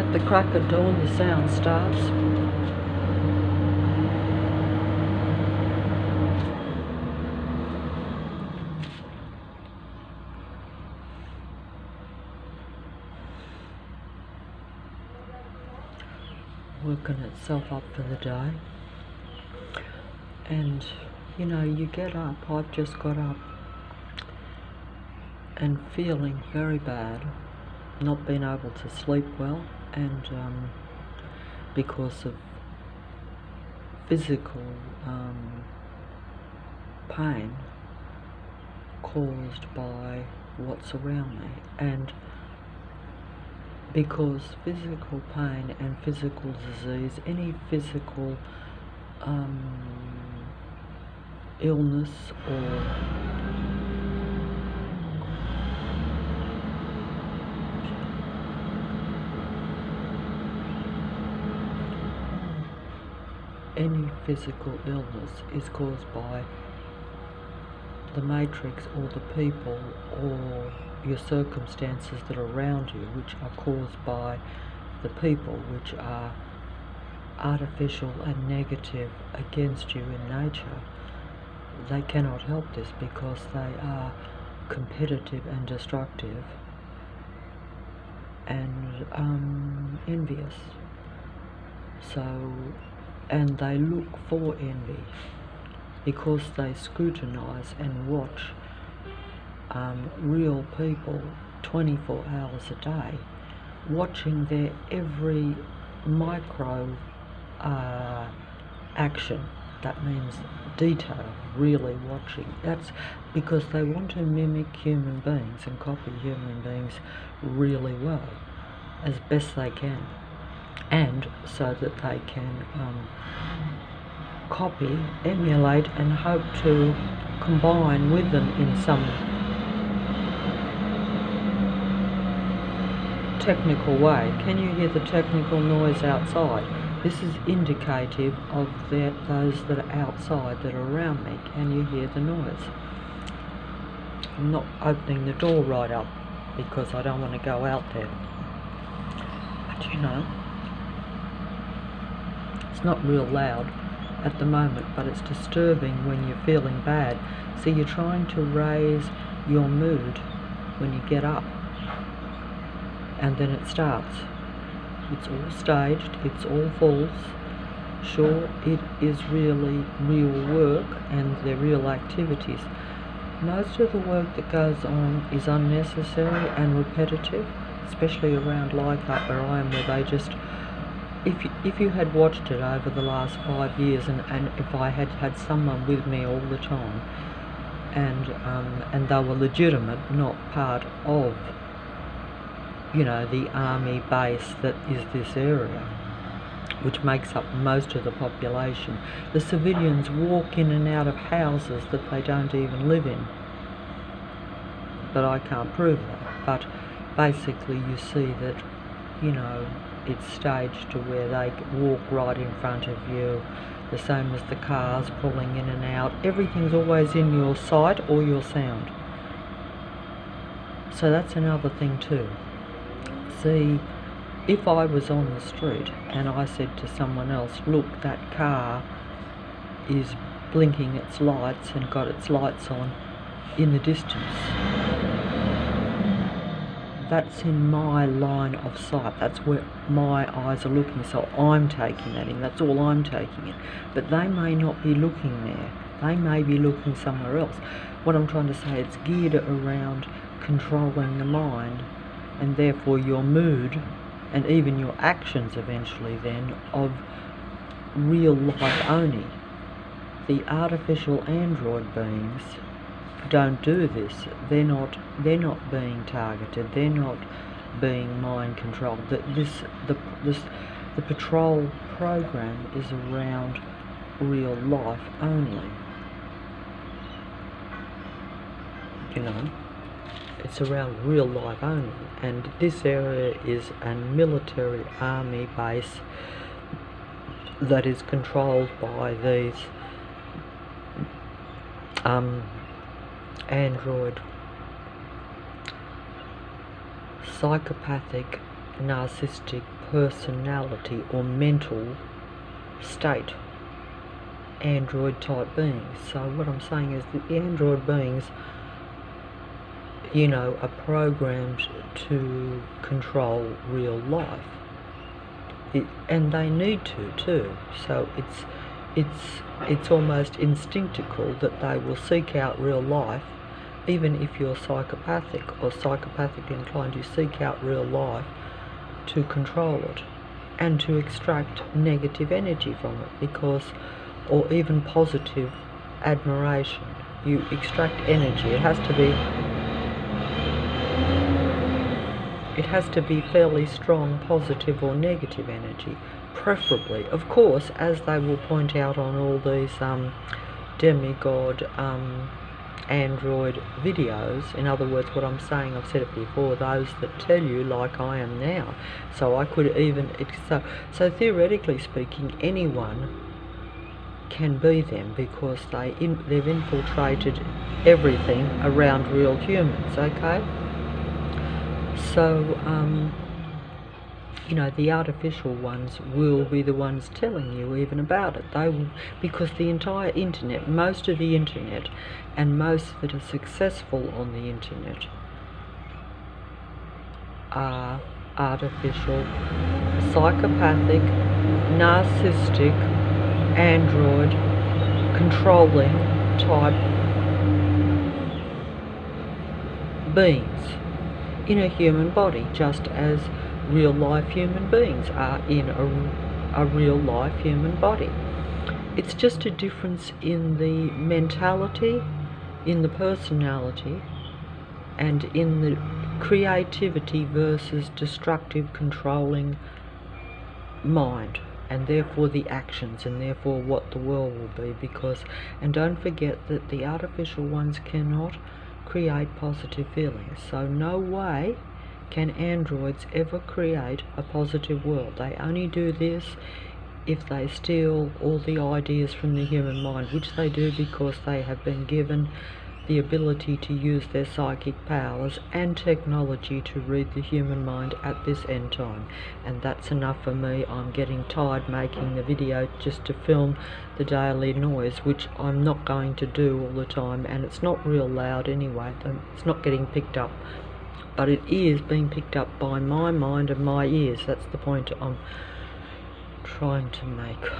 At the crack of dawn the sound starts. Working itself up for the day. And you know, you get up, I've just got up and feeling very bad, not being able to sleep well, and because of physical pain caused by what's around me, and because physical pain and physical disease, any physical illness or any physical illness is caused by the matrix or the people or your circumstances that are around you, which are caused by the people, which are artificial and negative against you in nature. They cannot help this because they are competitive and destructive and envious. So, and they look for envy because they scrutinize and watch real people 24 hours a day, watching their every micro action. That means detail, really watching. That's because they want to mimic human beings and copy human beings really well, as best they can, and so that they can copy, emulate, and hope to combine with them in some technical way. Can you hear the technical noise outside? This is indicative of those that are outside that are around me. Can you hear the noise? I'm not opening the door right up because I don't want to go out there. But you know, it's not real loud at the moment, but it's disturbing when you're feeling bad. So you're trying to raise your mood when you get up, and then it starts. It's all staged, it's all false. Sure, it is really real work and they're real activities. Most of the work that goes on is unnecessary and repetitive, especially around like that where I am, where they just, if you had watched it over the last 5 years, and if I had had someone with me all the time, and they were legitimate, not part of, you know, the army base that is this area, which makes up most of the population. The civilians walk in and out of houses that they don't even live in, but I can't prove that. But basically you see that, you know, it's staged to where they walk right in front of you, the same as the cars pulling in and out. Everything's always in your sight or your sound. So that's another thing too. See, if I was on the street and I said to someone else, look, that car is blinking its lights and got its lights on in the distance, that's in my line of sight, that's where my eyes are looking, so I'm taking that in, that's all I'm taking in. But they may not be looking there, they may be looking somewhere else. What I'm trying to say, it's geared around controlling the mind, and therefore your mood and even your actions eventually then of real life only. The artificial android beings don't do this. They're not being targeted, they're not being mind controlled. The patrol program is around real life only. You know? It's around real life only, and this area is a military army base that is controlled by these android psychopathic narcissistic personality or mental state, android type beings. So what I'm saying is that the android beings, are programmed to control real life. And they need to too. So it's almost instinctical that they will seek out real life. Even if you're psychopathic or psychopathically inclined, you seek out real life to control it and to extract negative energy from it, or even positive admiration. You extract energy. It has to be fairly strong positive or negative energy, preferably. Of course, as they will point out on all these demigod android videos, in other words, what I'm saying, I've said it before, those that tell you like I am now. So I could even, so theoretically speaking, anyone can be them, because they've infiltrated everything around real humans, okay? So, the artificial ones will be the ones telling you even about it. They will, because the entire internet, most of the internet, and most that are successful on the internet are artificial, psychopathic, narcissistic, android, controlling type beings in a human body, just as real life human beings are in a real life human body. It's just a difference in the mentality, in the personality, and in the creativity versus destructive, controlling mind, and therefore the actions, and therefore what the world will be. And don't forget that the artificial ones cannot create positive feelings, so no way can androids ever create a positive world. They only do this if they steal all the ideas from the human mind, which they do because they have been given the ability to use their psychic powers and technology to read the human mind at this end time. And that's enough for me. I'm getting tired making the video just to film the daily noise, which I'm not going to do all the time, and it's not real loud anyway. It's not getting picked up, but it is being picked up by my mind and my ears. That's the point I'm trying to make.